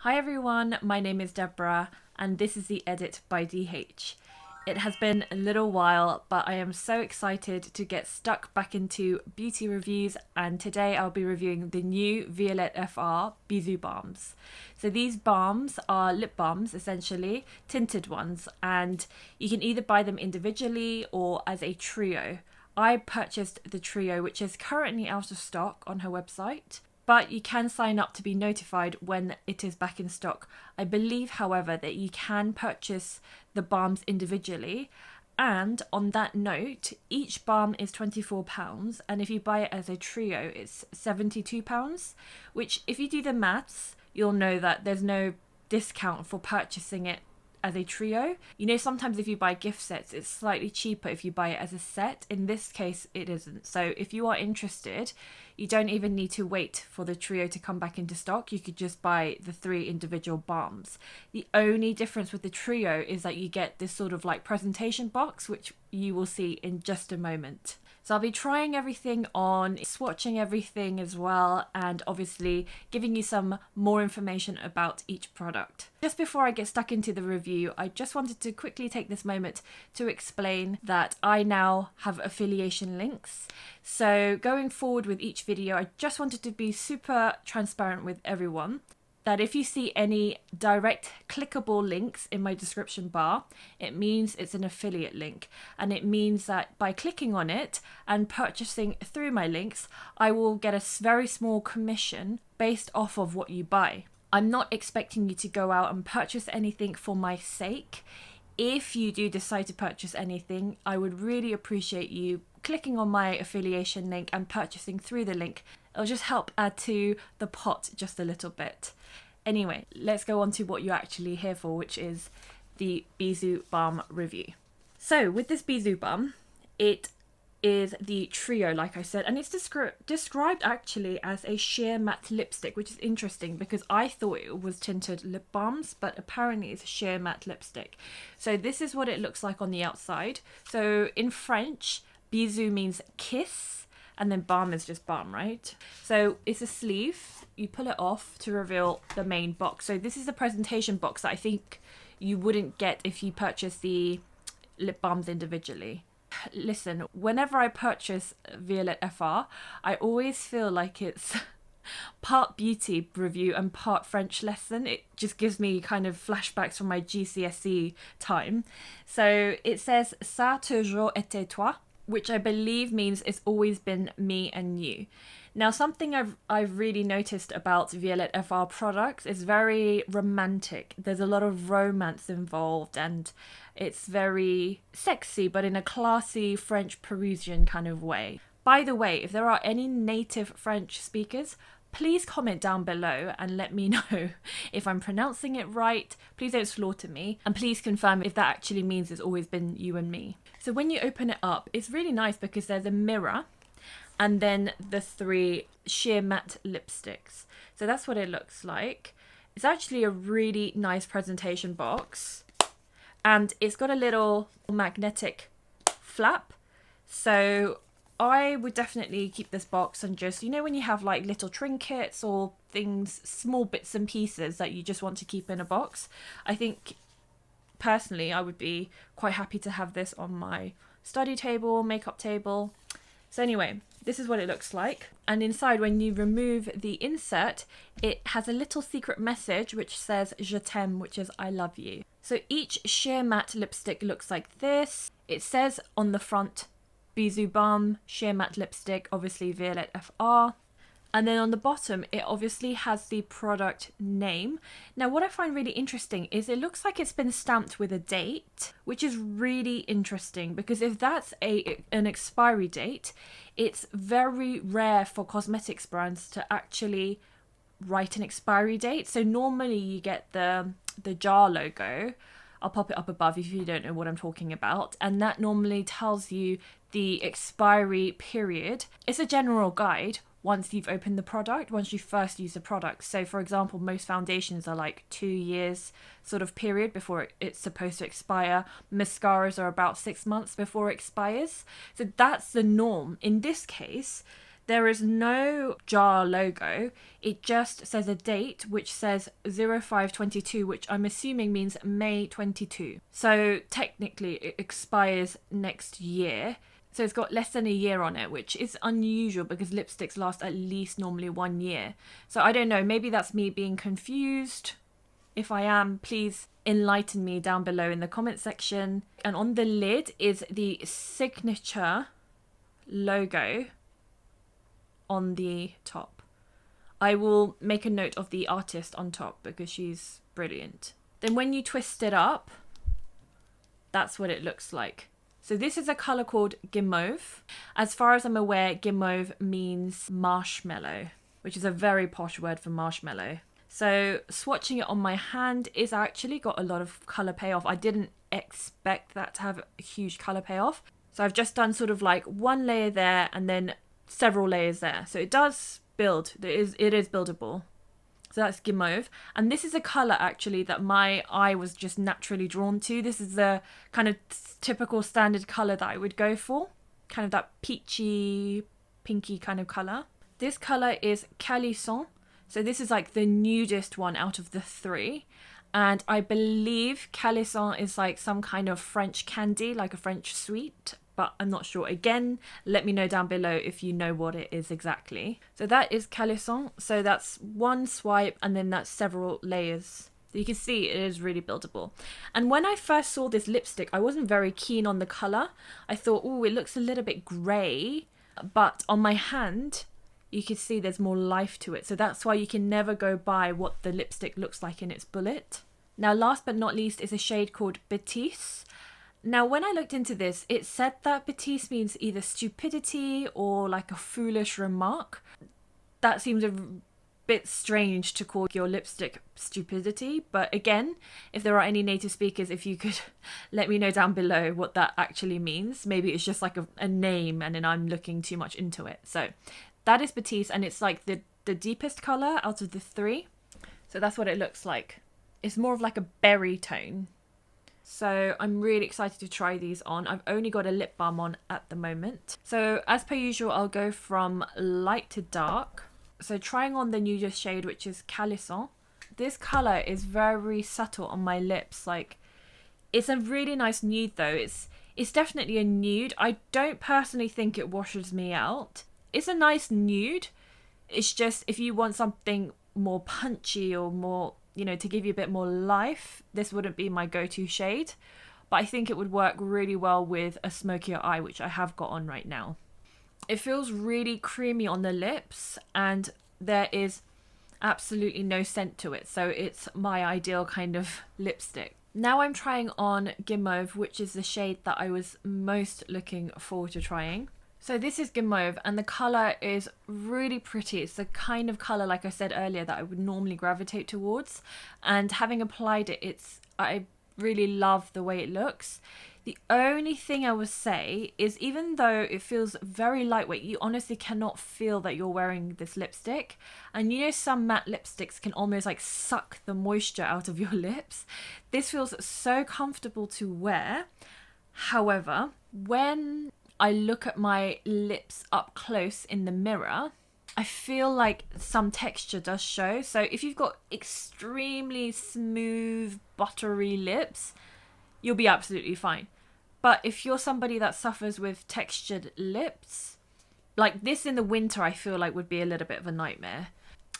Hi everyone, my name is Deborah and this is the Edit by DH. It has been a little while, but I am so excited to get stuck back into beauty reviews, and today I'll be reviewing the new Violette FR Bisou Balms. So these balms are lip balms, essentially, tinted ones, and you can either buy them individually or as a trio. I purchased the trio, which is currently out of stock on her website, but you can sign up to be notified when it is back in stock. I believe, however, that you can purchase the balms individually, and on that note, each balm is £24, and if you buy it as a trio, it's £72, which, if you do the maths, you'll know that there's no discount for purchasing it as a trio. You know, sometimes if you buy gift sets, it's slightly cheaper if you buy it as a set. In this case, it isn't. So if you are interested, you don't even need to wait for the trio to come back into stock. You could just buy the 3 individual balms. The only difference with the trio is that you get this sort of like presentation box, which you will see in just a moment. So I'll be trying everything on, swatching everything as well, and obviously giving you some more information about each product. Just before I get stuck into the review, I just wanted to quickly take this moment to explain that I now have affiliation links. So going forward with each video, I just wanted to be super transparent with everyone that if you see any direct clickable links in my description bar, it means it's an affiliate link, and it means that by clicking on it and purchasing through my links, I will get a very small commission based off of what you buy. I'm not expecting you to go out and purchase anything for my sake. If you do decide to purchase anything, I would really appreciate you clicking on my affiliation link and purchasing through the link. It'll just help add to the pot just a little bit. Anyway, let's go on to what you're actually here for, which is the Bisou Balm review. So with this Bisou Balm, it is the trio, like I said, and it's described actually as a sheer matte lipstick, which is interesting because I thought it was tinted lip balms, but apparently it's a sheer matte lipstick. So this is what it looks like on the outside. So in French, bisou means kiss, and then balm is just balm, right? So it's a sleeve. You pull it off to reveal the main box. So this is the presentation box that I think you wouldn't get if you purchase the lip balms individually. Listen, whenever I purchase Violette FR, I always feel like it's part beauty review and part French lesson. It just gives me kind of flashbacks from my GCSE time. So it says "Ça toujours été toi," which I believe means it's always been me and you. Now, something I've really noticed about Violette FR products is very romantic. There's a lot of romance involved, and it's very sexy, but in a classy French Parisian kind of way. By the way, if there are any native French speakers, please comment down below and let me know if I'm pronouncing it right. Please don't slaughter me, and please confirm if that actually means it's always been you and me. So when you open it up, it's really nice because there's a mirror and then the 3 sheer matte lipsticks. So that's what it looks like. It's actually a really nice presentation box, and it's got a little magnetic flap. So I would definitely keep this box and just, you know, when you have like little trinkets or things, small bits and pieces that you just want to keep in a box, I think personally I would be quite happy to have this on my study table, makeup table. So anyway, this is what it looks like. And inside, when you remove the insert, it has a little secret message which says "Je t'aime," which is "I love you." So each sheer matte lipstick looks like this. It says on the front, Bisou Balm sheer matte lipstick, obviously Violette FR. And then on the bottom, it obviously has the product name. Now, what I find really interesting is it looks like it's been stamped with a date, which is really interesting because if that's an expiry date, it's very rare for cosmetics brands to actually write an expiry date. So normally you get the jar logo. I'll pop it up above if you don't know what I'm talking about. And that normally tells you the expiry period. It's a general guide once you've opened the product, once you first use the product. So for example, most foundations are like 2 years sort of period before it's supposed to expire. Mascaras are about 6 months before it expires. So that's the norm. In this case, There is no jar logo. It just says a date, which says 05/22, which I'm assuming means May 22. So technically it expires next year. So it's got less than a year on it, which is unusual because lipsticks last at least normally 1 year. So I don't know, maybe that's me being confused. If I am, please enlighten me down below in the comment section. And on the lid is the signature logo on the top. I will make a note of the artist on top because she's brilliant. Then when you twist it up, that's what it looks like. So this is a colour called Guimauve. As far as I'm aware, Guimauve means marshmallow, which is a very posh word for marshmallow. So swatching it on my hand is actually got a lot of colour payoff. I didn't expect that to have a huge colour payoff. So I've just done sort of like one layer there and then several layers there. So it does build. It is buildable. So that's Guimauve. And this is a colour actually that my eye was just naturally drawn to. This is the kind of typical standard colour that I would go for. Kind of that peachy, pinky kind of colour. This colour is Calisson. So this is like the nudist one out of the three. And I believe Calisson is like some kind of French candy, like a French sweet. But I'm not sure. Again, let me know down below if you know what it is exactly. So that is Calisson. So that's one swipe and then that's several layers. So you can see it is really buildable. And when I first saw this lipstick, I wasn't very keen on the colour. I thought, oh, it looks a little bit grey. But on my hand, you can see there's more life to it. So that's why you can never go by what the lipstick looks like in its bullet. Now, last but not least is a shade called Bêtise. Now, when I looked into this, it said that bêtise means either stupidity or like a foolish remark. That seems a bit strange to call your lipstick stupidity. But again, if there are any native speakers, if you could let me know down below what that actually means. Maybe it's just like a name and then I'm looking too much into it. So that is Bêtise and it's like the deepest colour out of the three. So that's what it looks like. It's more of like a berry tone. So I'm really excited to try these on. I've only got a lip balm on at the moment. So as per usual, I'll go from light to dark. So trying on the nudist shade, which is Calisson. This colour is very subtle on my lips. Like, it's a really nice nude though. It's definitely a nude. I don't personally think it washes me out. It's a nice nude. It's just if you want something more punchy or more, you know, to give you a bit more life, this wouldn't be my go-to shade, but I think it would work really well with a smokier eye, which I have got on right now. It feels really creamy on the lips and there is absolutely no scent to it, so it's my ideal kind of lipstick. Now I'm trying on Guimauve, which is the shade that I was most looking forward to trying. So this is Guimauve and the colour is really pretty. It's the kind of colour, like I said earlier, that I would normally gravitate towards. And having applied it, I really love the way it looks. The only thing I would say is even though it feels very lightweight, you honestly cannot feel that you're wearing this lipstick. And you know some matte lipsticks can almost like suck the moisture out of your lips. This feels so comfortable to wear. However, when I look at my lips up close in the mirror, I feel like some texture does show. So if you've got extremely smooth, buttery lips, you'll be absolutely fine. But if you're somebody that suffers with textured lips, like this in the winter, I feel like would be a little bit of a nightmare.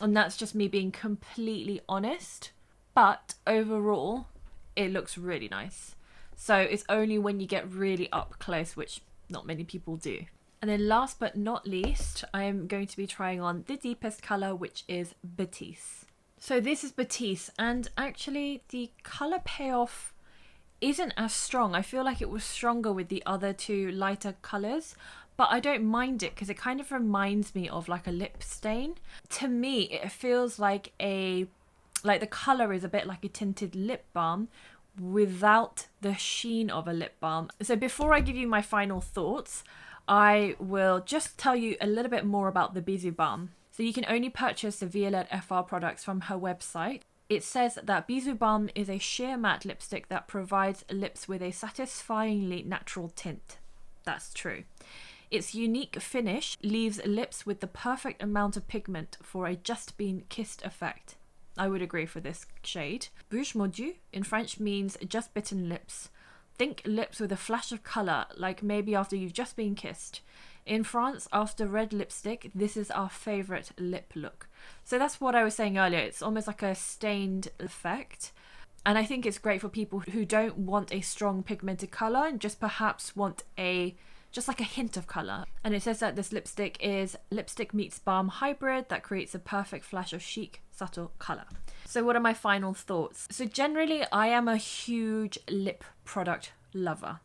And that's just me being completely honest. But overall, it looks really nice. So it's only when you get really up close, which not many people do. And then last but not least, I am going to be trying on the deepest colour, which is Bêtise. So this is Bêtise, and actually the colour payoff isn't as strong. I feel like it was stronger with the other two lighter colours, but I don't mind it because it kind of reminds me of like a lip stain. To me, it feels like the colour is a bit like a tinted lip balm without the sheen of a lip balm. So before I give you my final thoughts, I will just tell you a little bit more about the Bisou Balm. So you can only purchase the Violette FR products from her website. It says that Bisou Balm is a sheer matte lipstick that provides lips with a satisfyingly natural tint. That's true. Its unique finish leaves lips with the perfect amount of pigment for a just been kissed effect. I would agree for this shade. Bouche mordue in French means just bitten lips. Think lips with a flash of colour, like maybe after you've just been kissed. In France, after red lipstick, this is our favourite lip look. So that's what I was saying earlier. It's almost like a stained effect. And I think it's great for people who don't want a strong pigmented colour and just perhaps want just like a hint of colour. And it says that this lipstick is lipstick meets balm hybrid that creates a perfect flash of chic, subtle colour. So what are my final thoughts? So generally, I am a huge lip product lover.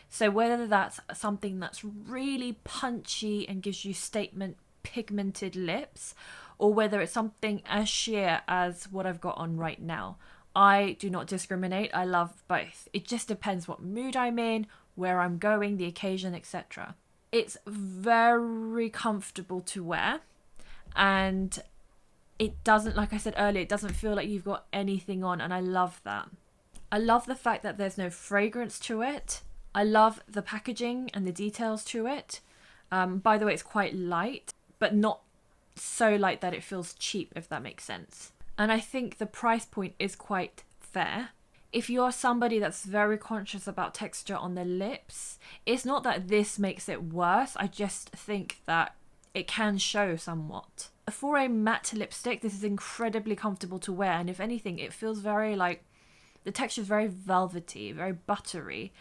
So whether that's something that's really punchy and gives you statement pigmented lips, or whether it's something as sheer as what I've got on right now, I do not discriminate. I love both. It just depends what mood I'm in, where I'm going, the occasion, etc. It's very comfortable to wear, and it doesn't, like I said earlier, it doesn't feel like you've got anything on, and I love that. I love the fact that there's no fragrance to it. I love the packaging and the details to it. By the way, it's quite light, but not so light that it feels cheap, if that makes sense. And I think the price point is quite fair. If you're somebody that's very conscious about texture on the lips, it's not that this makes it worse. I just think that it can show somewhat. For a matte lipstick, this is incredibly comfortable to wear. And if anything, it feels very like, the texture is very velvety, very buttery.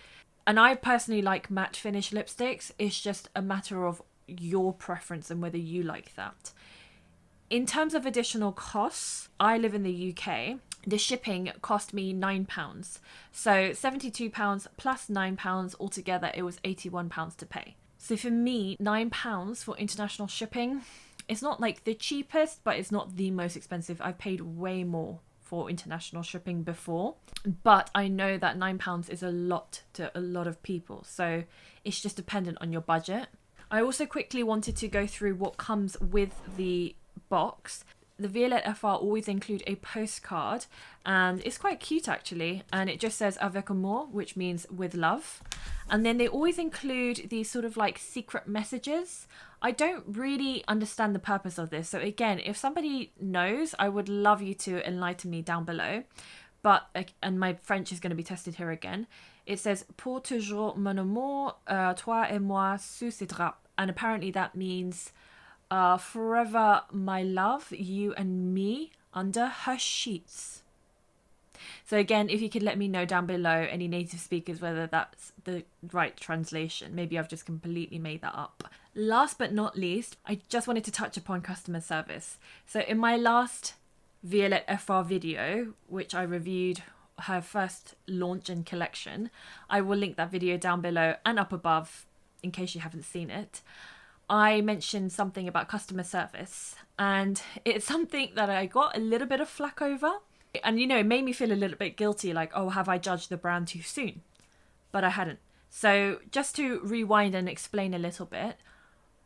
And I personally like matte finish lipsticks. It's just a matter of your preference and whether you like that. In terms of additional costs, I live in the UK. The shipping cost me £9. So £72 plus £9 altogether, it was £81 to pay. So for me, £9 for international shipping, it's not like the cheapest, but it's not the most expensive. I've paid way more for international shipping before, but I know that £9 is a lot to a lot of people. So it's just dependent on your budget. I also quickly wanted to go through what comes with the box. The Violette FR always include a postcard, and it's quite cute actually, and it just says avec amour, which means with love. And then they always include these sort of like secret messages. I don't really understand the purpose of this, so again, if somebody knows, I would love you to enlighten me down below. But, and my French is going to be tested here again, it says pour toujours mon amour, toi et moi sous ces draps, and apparently that means forever my love, you and me under her sheets. So again, if you could let me know down below, any native speakers, whether that's the right translation. Maybe I've just completely made that up. Last but not least, I just wanted to touch upon customer service. So in my last Violette FR video, which I reviewed her first launch and collection, I will link that video down below and up above in case you haven't seen it. I mentioned something about customer service, and it's something that I got a little bit of flack over. And, you know, it made me feel a little bit guilty, like, oh, have I judged the brand too soon? But I hadn't. So just to rewind and explain a little bit,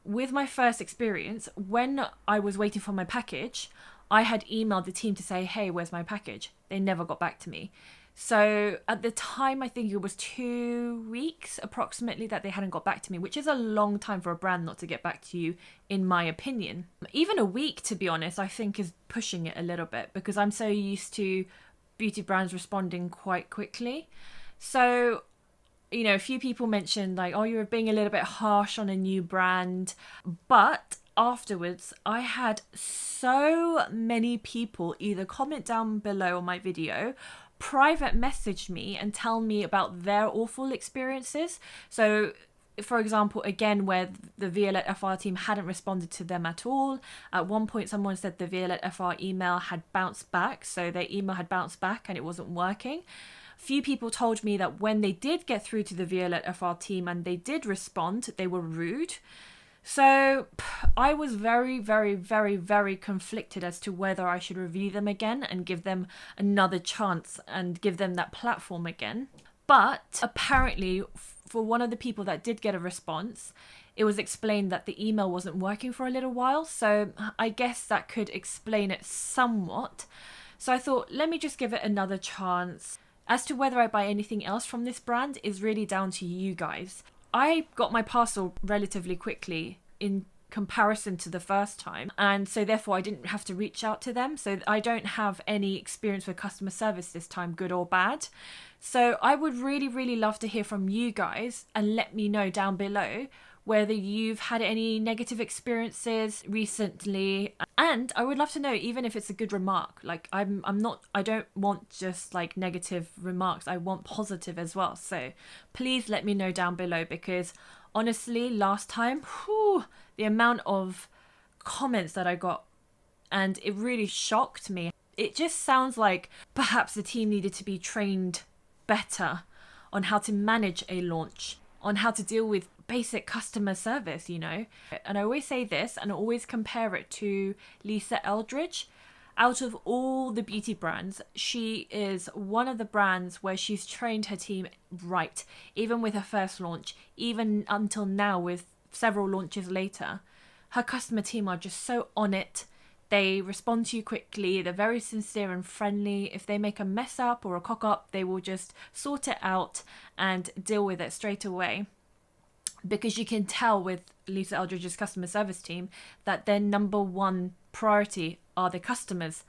with my first experience, when I was waiting for my package, I had emailed the team to say, hey, where's my package? They never got back to me. So at the time, I think it was 2 weeks approximately that they hadn't got back to me, which is a long time for a brand not to get back to you, in my opinion. Even a week, to be honest, I think is pushing it a little bit, because I'm so used to beauty brands responding quite quickly. So, you know, a few people mentioned like, oh, you're being a little bit harsh on a new brand. But afterwards, I had so many people either comment down below on my video, private message me and tell me about their awful experiences. So for example, again, where the Violette FR team hadn't responded to them at all. At one point, someone said the Violette FR email had bounced back. So their email had bounced back and it wasn't working. Few people told me that when they did get through to the Violette FR team and they did respond, they were rude. So I was very, very, very, very conflicted as to whether I should review them again and give them another chance and give them that platform again. But apparently, for one of the people that did get a response, it was explained that the email wasn't working for a little while. So I guess that could explain it somewhat. So I thought, let me just give it another chance. As to whether I buy anything else from this brand is really down to you guys. I got my parcel relatively quickly in comparison to the first time, and so therefore I didn't have to reach out to them, so I don't have any experience with customer service this time, good or bad. So I would really love to hear from you guys and let me know down below whether you've had any negative experiences recently, and I would love to know even if it's a good remark. Like I don't want just like negative remarks, I want positive as well. So please let me know down below, because honestly last time, the amount of comments that I got, and it really shocked me. It just sounds like perhaps the team needed to be trained better on how to manage a launch, on how to deal with basic customer service, you know. And I always say this and I always compare it to 𝕊𝕦𝕓𝕤𝕗. Out of all the beauty brands, she is one of the brands where she's trained her team right, even with her first launch, even until now with several launches later. Her customer team are just so on it. They respond to you quickly, they're very sincere and friendly. If they make a mess up or a cock up, they will just sort it out and deal with it straight away. Because you can tell with 𝕊𝕦𝕓𝕤𝕗's customer service team that their number one priority are the customers,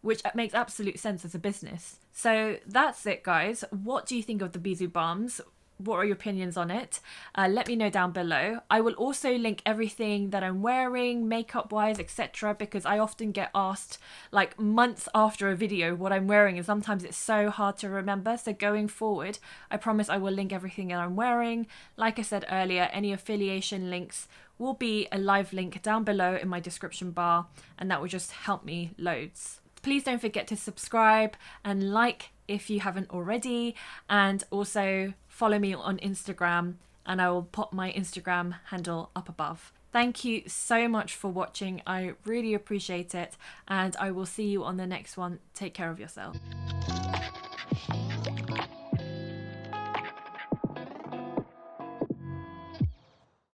which makes absolute sense as a business. So that's it, guys. What do you think of the Bisou Balms? What are your opinions on it? Let me know down below. I will also link everything that I'm wearing, makeup wise, etc., because I often get asked like months after a video what I'm wearing, and sometimes it's so hard to remember. So going forward, I promise I will link everything that I'm wearing. Like I said earlier, any affiliation links will be a live link down below in my description bar, and that will just help me loads. Please don't forget to subscribe and like if you haven't already, and also follow me on Instagram, and I will pop my Instagram handle up above. Thank you so much for watching. I really appreciate it, and I will see you on the next one. Take care of yourself.